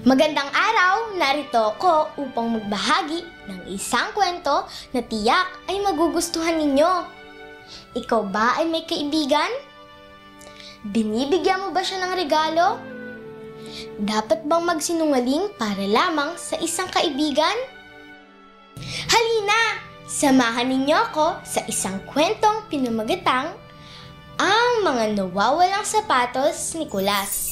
Magandang araw! Narito ako upang magbahagi ng isang kwento na tiyak ay magugustuhan ninyo. Ikaw ba ay may kaibigan? Binibigyan mo ba siya ng regalo? Dapat bang magsinungaling para lamang sa isang kaibigan? Halina! Samahan ninyo ako sa isang kwentong pinamagatang Ang Mga Nawawalang Sapatos ni Kulas.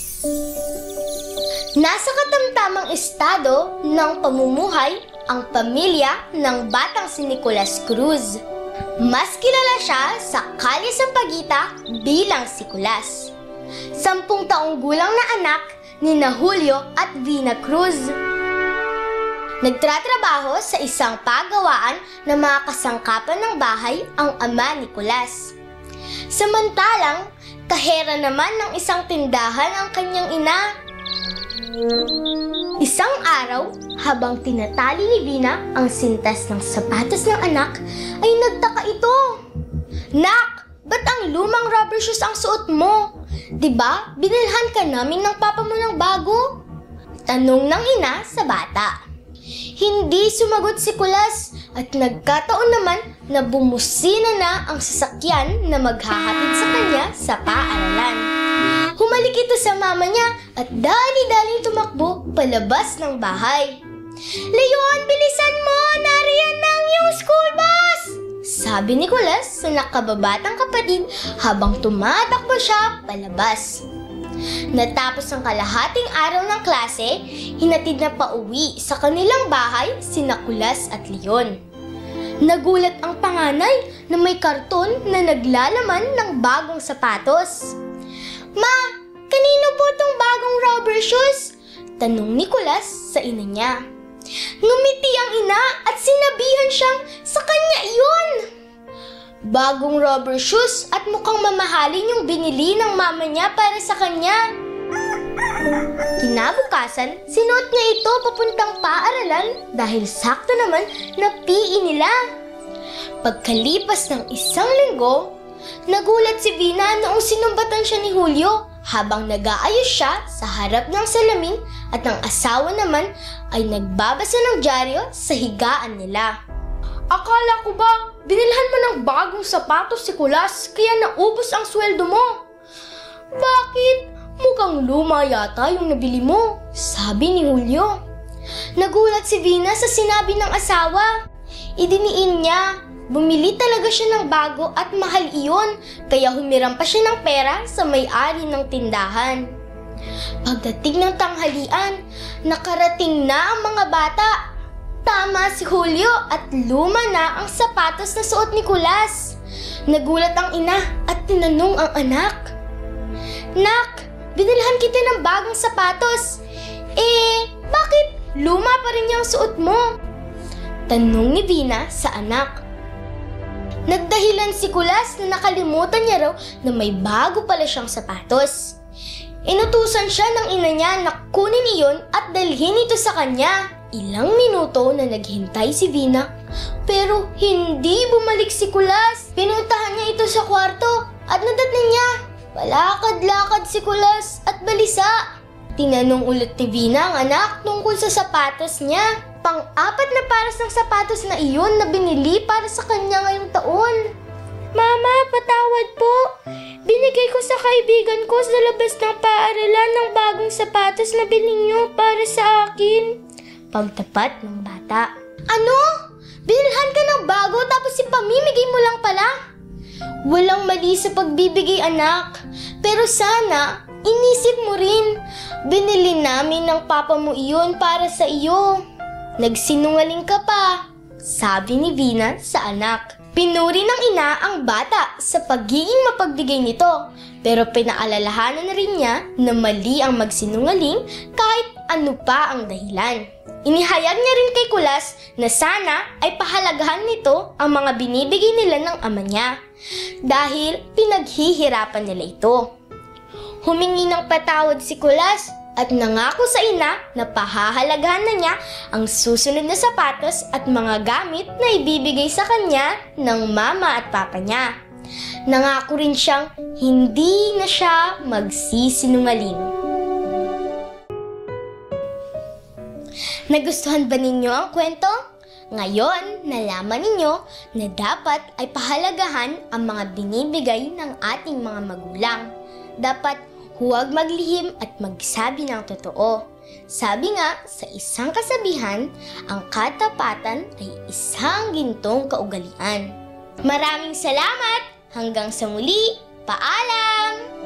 Nasa katamtamang estado ng pamumuhay ang pamilya ng batang si Nicolas Cruz. Mas kilala siya sa Kalye Sampaguita bilang si Kulas. 10 taong gulang na anak ni Julio at Vina Cruz. Nagtratrabaho sa isang pagawaan ng mga kasangkapan ng bahay ang ama ni Kulas. Samantalang, kahera naman ng isang tindahan ang kanyang ina. Isang araw, habang tinatali ni Vina ang sintas ng sapatos ng anak, ay nagtaka ito. "Nak, ba't ang lumang rubber shoes ang suot mo? Diba, binilhan ka namin ng papa mo ng bago?" Tanong ng ina sa bata. Hindi sumagot si Kulas at nagkataon naman na bumusina na ang sasakyan na maghahatid sa kanya sa paaralan. Humalik ito sa mama niya at dali-daling tumakbo palabas ng bahay. "Leon, bilisan mo! Nariyan na ang iyong school bus!" sabi ni Kulas sa nakababatang kapatid habang tumatakbo siya palabas. Natapos ang kalahating araw ng klase, hinatid na pauwi sa kanilang bahay sina Kulas at Leon. Nagulat ang panganay na may karton na naglalaman ng bagong sapatos. "Ma, kanino po tong bagong rubber shoes?" tanong ni Kulas sa ina niya. Ngumiti ang ina at sinabihan siyang sa kanya iyon. Bagong rubber shoes at mukhang mamahalin yung binili ng mama niya para sa kanya. Kinabukasan, sinuot niya ito papuntang paaralan dahil sakto naman na PE nila. Pagkalipas ng isang linggo, nagulat si Vina noong sinumbatan siya ni Julio habang nag-aayos siya sa harap ng salamin at ang asawa naman ay nagbabasa ng dyaryo sa higaan nila. "Akala ko ba binilhan mo ng bagong sapatos si Kulas kaya naubos ang sweldo mo?" "Bakit? Mukhang luma yata yung nabili mo," sabi ni Julio. Nagulat si Vina sa sinabi ng asawa. Idiniin niya, bumili talaga siya ng bago at mahal iyon, kaya humiram pa siya ng pera sa may-ari ng tindahan. Pagdating ng tanghalian, nakarating na ang mga bata. Tama si Julio at luma na ang sapatos na suot ni Kulas. Nagulat ang ina at tinanong ang anak. "Nak, binilhan kita ng bagong sapatos. Bakit luma pa rin yung suot mo?" tanong ni Vina sa anak. Nagdahilan si Kulas na nakalimutan niya raw na may bago pala siyang sapatos. Inutusan siya ng ina niya na kunin iyon at dalhin ito sa kanya. Ilang minuto na naghintay si Vina, pero hindi bumalik si Kulas. Pinuntahan niya ito sa kwarto at nadatnan niya. Palakad-lakad si Kulas at balisa. Tinanong ulit ni Vina ang anak tungkol sa sapatos niya. Pang-apat na pares ng sapatos na iyon na binili para sa kanya ngayong taon. "Mama, patawad po. Binigay ko sa kaibigan ko sa labas ng paaralan ng bagong sapatos na bilhin niyo para sa akin," pagtapat ng bata. "Ano? Binilhan ka ng bago tapos ipamimigay mo lang pala?" "Walang mali sa pagbibigay, anak. Pero sana, inisip mo rin. Binili namin ng papa mo iyon para sa iyo." "Nagsinungaling ka pa," sabi ni Vina sa anak. Pinuri ng ina ang bata sa pagiging mapagbigay nito, pero pinaalalahanan na rin niya na mali ang magsinungaling kahit ano pa ang dahilan. Inihayag niya rin kay Kulas na sana ay pahalagahan nito ang mga binibigay nila ng ama niya dahil pinaghihirapan nila ito. Humingi ng patawad si Kulas at nangako sa ina na pahahalagahan na niya ang susunod na sapatos at mga gamit na ibibigay sa kanya ng mama at papa niya. Nangako rin siyang hindi na siya magsisinungaling. Nagustuhan ba ninyo ang kwento? Ngayon, nalaman ninyo na dapat ay pahalagahan ang mga binibigay ng ating mga magulang. Dapat huwag maglihim at magsabi ng totoo. Sabi nga sa isang kasabihan, ang katapatan ay isang gintong kaugalian. Maraming salamat! Hanggang sa muli, paalam!